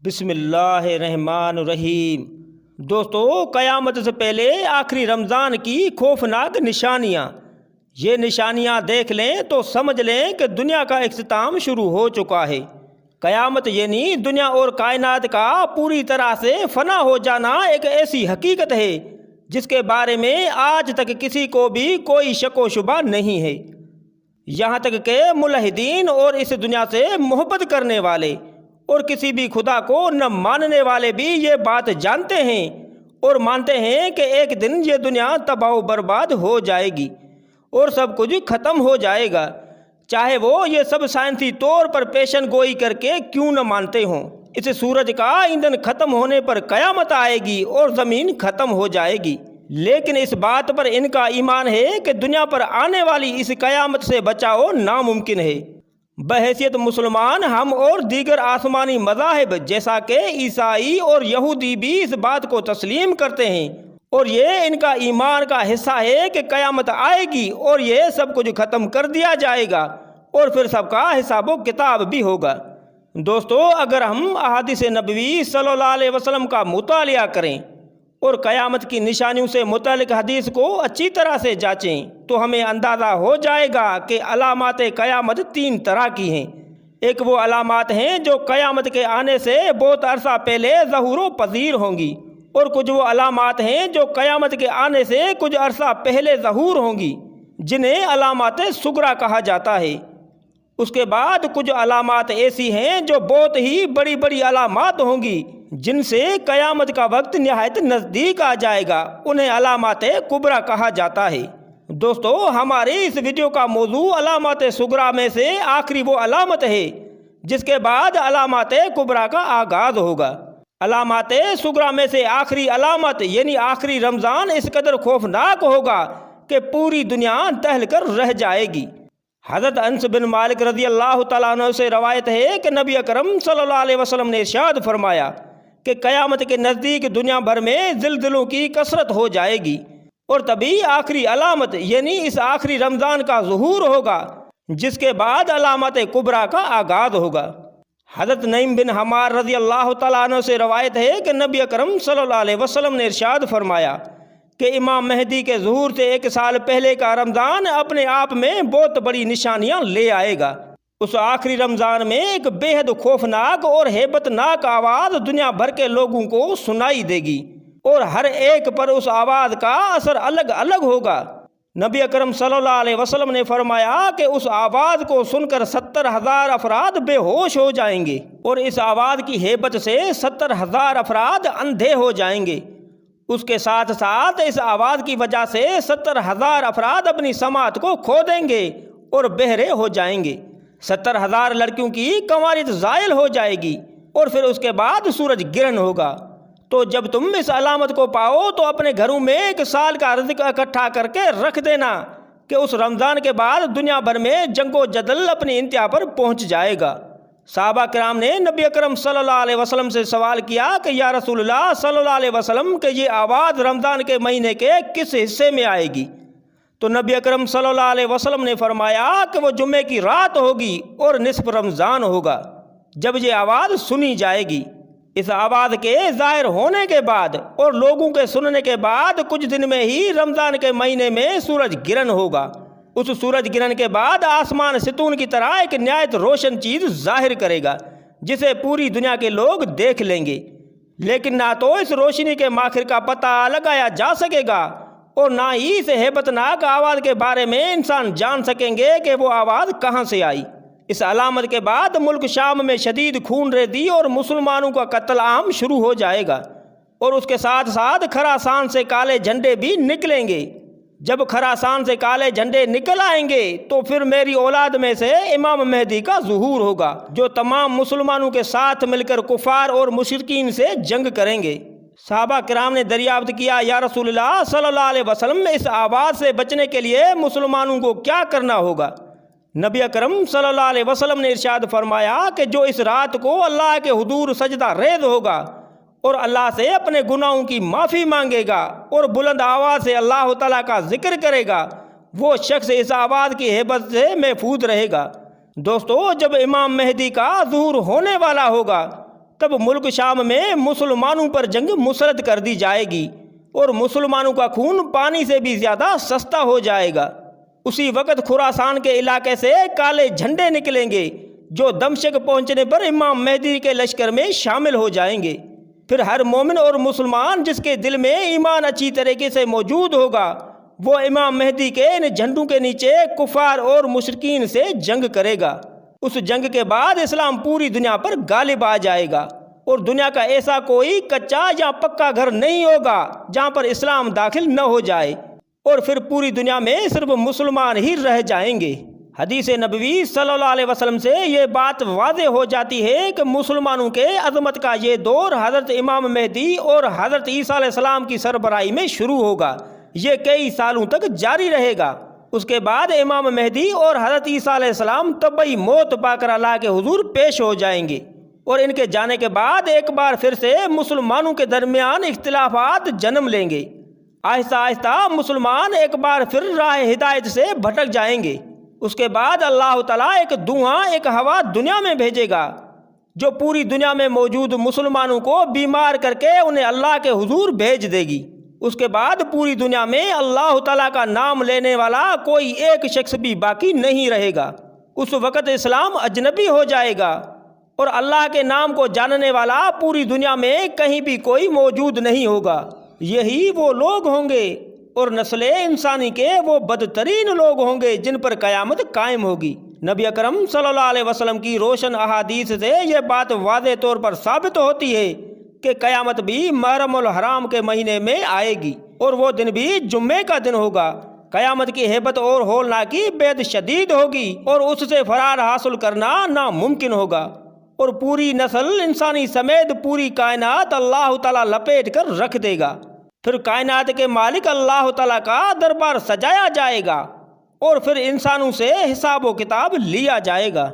بسم اللہ الرحمن الرحیم۔ دوستو، قیامت سے پہلے آخری رمضان کی خوفناک نشانیاں۔ یہ نشانیاں دیکھ لیں تو سمجھ لیں کہ دنیا کا اختتام شروع ہو چکا ہے۔ قیامت یعنی دنیا اور کائنات کا پوری طرح سے فنا ہو جانا ایک ایسی حقیقت ہے جس کے بارے میں آج تک کسی کو بھی کوئی شک و شبہ نہیں ہے۔ یہاں تک کہ ملحدین اور اس دنیا سے محبت کرنے والے اور کسی بھی خدا کو نہ ماننے والے بھی یہ بات جانتے ہیں اور مانتے ہیں کہ ایک دن یہ دنیا تباہ و برباد ہو جائے گی اور سب کچھ ختم ہو جائے گا، چاہے وہ یہ سب سائنسی طور پر پیشن گوئی کر کے کیوں نہ مانتے ہوں۔ اس سورج کا ایندھن ختم ہونے پر قیامت آئے گی اور زمین ختم ہو جائے گی، لیکن اس بات پر ان کا ایمان ہے کہ دنیا پر آنے والی اس قیامت سے بچاؤ ناممکن ہے۔ بحیثیت مسلمان ہم اور دیگر آسمانی مذاہب جیسا کہ عیسائی اور یہودی بھی اس بات کو تسلیم کرتے ہیں اور یہ ان کا ایمان کا حصہ ہے کہ قیامت آئے گی اور یہ سب کچھ ختم کر دیا جائے گا اور پھر سب کا حساب و کتاب بھی ہوگا۔ دوستو، اگر ہم احادیث نبوی صلی اللہ علیہ وسلم کا مطالعہ کریں اور قیامت کی نشانیوں سے متعلق حدیث کو اچھی طرح سے جانچیں تو ہمیں اندازہ ہو جائے گا کہ علامات قیامت تین طرح کی ہیں۔ ایک وہ علامات ہیں جو قیامت کے آنے سے بہت عرصہ پہلے ظہور و پذیر ہوں گی، اور کچھ وہ علامات ہیں جو قیامت کے آنے سے کچھ عرصہ پہلے ظہور ہوں گی، جنہیں علامات صغریٰ کہا جاتا ہے۔ اس کے بعد کچھ علامات ایسی ہیں جو بہت ہی بڑی بڑی علامات ہوں گی جن سے قیامت کا وقت نہایت نزدیک آ جائے گا، انہیں علامات کبریٰ کہا جاتا ہے۔ دوستو، ہماری اس ویڈیو کا موضوع علامات صغریٰ میں سے آخری وہ علامت ہے جس کے بعد علامات کبریٰ کا آغاز ہوگا۔ علامات صغریٰ میں سے آخری علامت یعنی آخری رمضان اس قدر خوفناک ہوگا کہ پوری دنیا دہل کر رہ جائے گی۔ حضرت انس بن مالک رضی اللہ تعالیٰ عنہ سے روایت ہے کہ نبی اکرم صلی اللہ علیہ وسلم نے ارشاد فرمایا کہ قیامت کے نزدیک دنیا بھر میں زلزلوں کی کثرت ہو جائے گی اور تبھی آخری علامت یعنی اس آخری رمضان کا ظہور ہوگا، جس کے بعد علامات کبریٰ کا آغاز ہوگا۔ حضرت نعیم بن حمار رضی اللہ تعالیٰ عنہ سے روایت ہے کہ نبی اکرم صلی اللہ علیہ وسلم نے ارشاد فرمایا کہ امام مہدی کے ظہور سے 1 سال پہلے کا رمضان اپنے آپ میں بہت بڑی نشانیاں لے آئے گا۔ اس آخری رمضان میں ایک بے حد خوفناک اور ہیبت ناک آواز دنیا بھر کے لوگوں کو سنائی دے گی اور ہر ایک پر اس آواز کا اثر الگ الگ ہوگا۔ نبی اکرم صلی اللہ علیہ وسلم نے فرمایا کہ اس آواز کو سن کر 70,000 افراد بے ہوش ہو جائیں گے اور اس آواز کی ہیبت سے 70,000 افراد اندھے ہو جائیں گے۔ اس کے ساتھ ساتھ اس آواز کی وجہ سے 70,000 افراد اپنی سماعت کو کھو دیں گے اور بہرے ہو جائیں گے۔ 70,000 لڑکیوں کی کنواریت زائل ہو جائے گی اور پھر اس کے بعد سورج گرہن ہوگا۔ تو جب تم اس علامت کو پاؤ تو اپنے گھروں میں 1 سال کا رزق اکٹھا کر کے رکھ دینا کہ اس رمضان کے بعد دنیا بھر میں جنگ و جدل اپنی انتہا پر پہنچ جائے گا۔ صحابہ کرام نے نبی اکرم صلی اللہ علیہ وسلم سے سوال کیا کہ یا رسول اللہ صلی اللہ علیہ وسلم کہ یہ آواز رمضان کے مہینے کے کس حصے میں آئے گی؟ تو نبی اکرم صلی اللہ علیہ وسلم نے فرمایا کہ وہ جمعے کی رات ہوگی اور نصف رمضان ہوگا جب یہ آواز سنی جائے گی۔ اس آواز کے ظاہر ہونے کے بعد اور لوگوں کے سننے کے بعد کچھ دن میں ہی رمضان کے مہینے میں سورج گرہن ہوگا۔ اس سورج گرہن کے بعد آسمان ستون کی طرح ایک نہایت روشن چیز ظاہر کرے گا جسے پوری دنیا کے لوگ دیکھ لیں گے، لیکن نہ تو اس روشنی کے ماخر کا پتہ لگایا جا سکے گا اور نہ ہی اس ہیبت ناک آواز کے بارے میں انسان جان سکیں گے کہ وہ آواز کہاں سے آئی۔ اس علامت کے بعد ملک شام میں شدید خون ریزی اور مسلمانوں کا قتل عام شروع ہو جائے گا اور اس کے ساتھ ساتھ خراسان سے کالے جھنڈے بھی نکلیں گے۔ جب خراسان سے کالے جھنڈے نکل آئیں گے تو پھر میری اولاد میں سے امام مہدی کا ظہور ہوگا جو تمام مسلمانوں کے ساتھ مل کر کفار اور مشرکین سے جنگ کریں گے۔ صحابہ کرام نے دریافت کیا یا رسول اللہ صلی اللہ علیہ وسلم اس آواز سے بچنے کے لیے مسلمانوں کو کیا کرنا ہوگا؟ نبی اکرم صلی اللہ علیہ وسلم نے ارشاد فرمایا کہ جو اس رات کو اللہ کے حضور سجدہ ریز ہوگا اور اللہ سے اپنے گناہوں کی معافی مانگے گا اور بلند آواز سے اللہ تعالیٰ کا ذکر کرے گا، وہ شخص اس آواز کی ہیبت سے محفوظ رہے گا۔ دوستو، جب امام مہدی کا ظہور ہونے والا ہوگا تب ملک شام میں مسلمانوں پر جنگ مسلط کر دی جائے گی اور مسلمانوں کا خون پانی سے بھی زیادہ سستا ہو جائے گا۔ اسی وقت خراسان کے علاقے سے کالے جھنڈے نکلیں گے جو دمشق پہنچنے پر امام مہدی کے لشکر میں شامل ہو جائیں گے۔ پھر ہر مومن اور مسلمان جس کے دل میں ایمان اچھی طریقے سے موجود ہوگا وہ امام مہدی کے ان جھنڈوں کے نیچے کفار اور مشرکین سے جنگ کرے گا۔ اس جنگ کے بعد اسلام پوری دنیا پر غالب آ جائے گا اور دنیا کا ایسا کوئی کچا یا پکا گھر نہیں ہوگا جہاں پر اسلام داخل نہ ہو جائے، اور پھر پوری دنیا میں صرف مسلمان ہی رہ جائیں گے۔ حدیث نبوی صلی اللہ علیہ وسلم سے یہ بات واضح ہو جاتی ہے کہ مسلمانوں کے عظمت کا یہ دور حضرت امام مہدی اور حضرت عیسیٰ علیہ السلام کی سربراہی میں شروع ہوگا۔ یہ کئی سالوں تک جاری رہے گا۔ اس کے بعد امام مہدی اور حضرت عیسیٰ علیہ السلام طبعی موت پا کر اللہ کے حضور پیش ہو جائیں گے، اور ان کے جانے کے بعد ایک بار پھر سے مسلمانوں کے درمیان اختلافات جنم لیں گے۔ آہستہ آہستہ مسلمان ایک بار پھر راہ ہدایت سے بھٹک جائیں گے۔ اس کے بعد اللہ تعالیٰ ایک دھواں، ایک ہوا دنیا میں بھیجے گا جو پوری دنیا میں موجود مسلمانوں کو بیمار کر کے انہیں اللہ کے حضور بھیج دے گی۔ اس کے بعد پوری دنیا میں اللہ تعالیٰ کا نام لینے والا کوئی ایک شخص بھی باقی نہیں رہے گا۔ اس وقت اسلام اجنبی ہو جائے گا اور اللہ کے نام کو جاننے والا پوری دنیا میں کہیں بھی کوئی موجود نہیں ہوگا۔ یہی وہ لوگ ہوں گے اور نسل انسانی کے وہ بدترین لوگ ہوں گے جن پر قیامت قائم ہوگی۔ نبی اکرم صلی اللہ علیہ وسلم کی روشن احادیث سے یہ بات واضح طور پر ثابت ہوتی ہے کہ قیامت بھی محرم الحرام کے مہینے میں آئے گی، اور وہ دن بھی جمعے کا دن ہوگا۔ قیامت کی ہیبت اور ہولناکی بید شدید ہوگی اور اس سے فرار حاصل کرنا ناممکن ہوگا، اور پوری نسل انسانی سمیت پوری کائنات اللہ تعالیٰ لپیٹ کر رکھ دے گا۔ پھر کائنات کے مالک اللہ تعالیٰ کا دربار سجایا جائے گا اور پھر انسانوں سے حساب و کتاب لیا جائے گا۔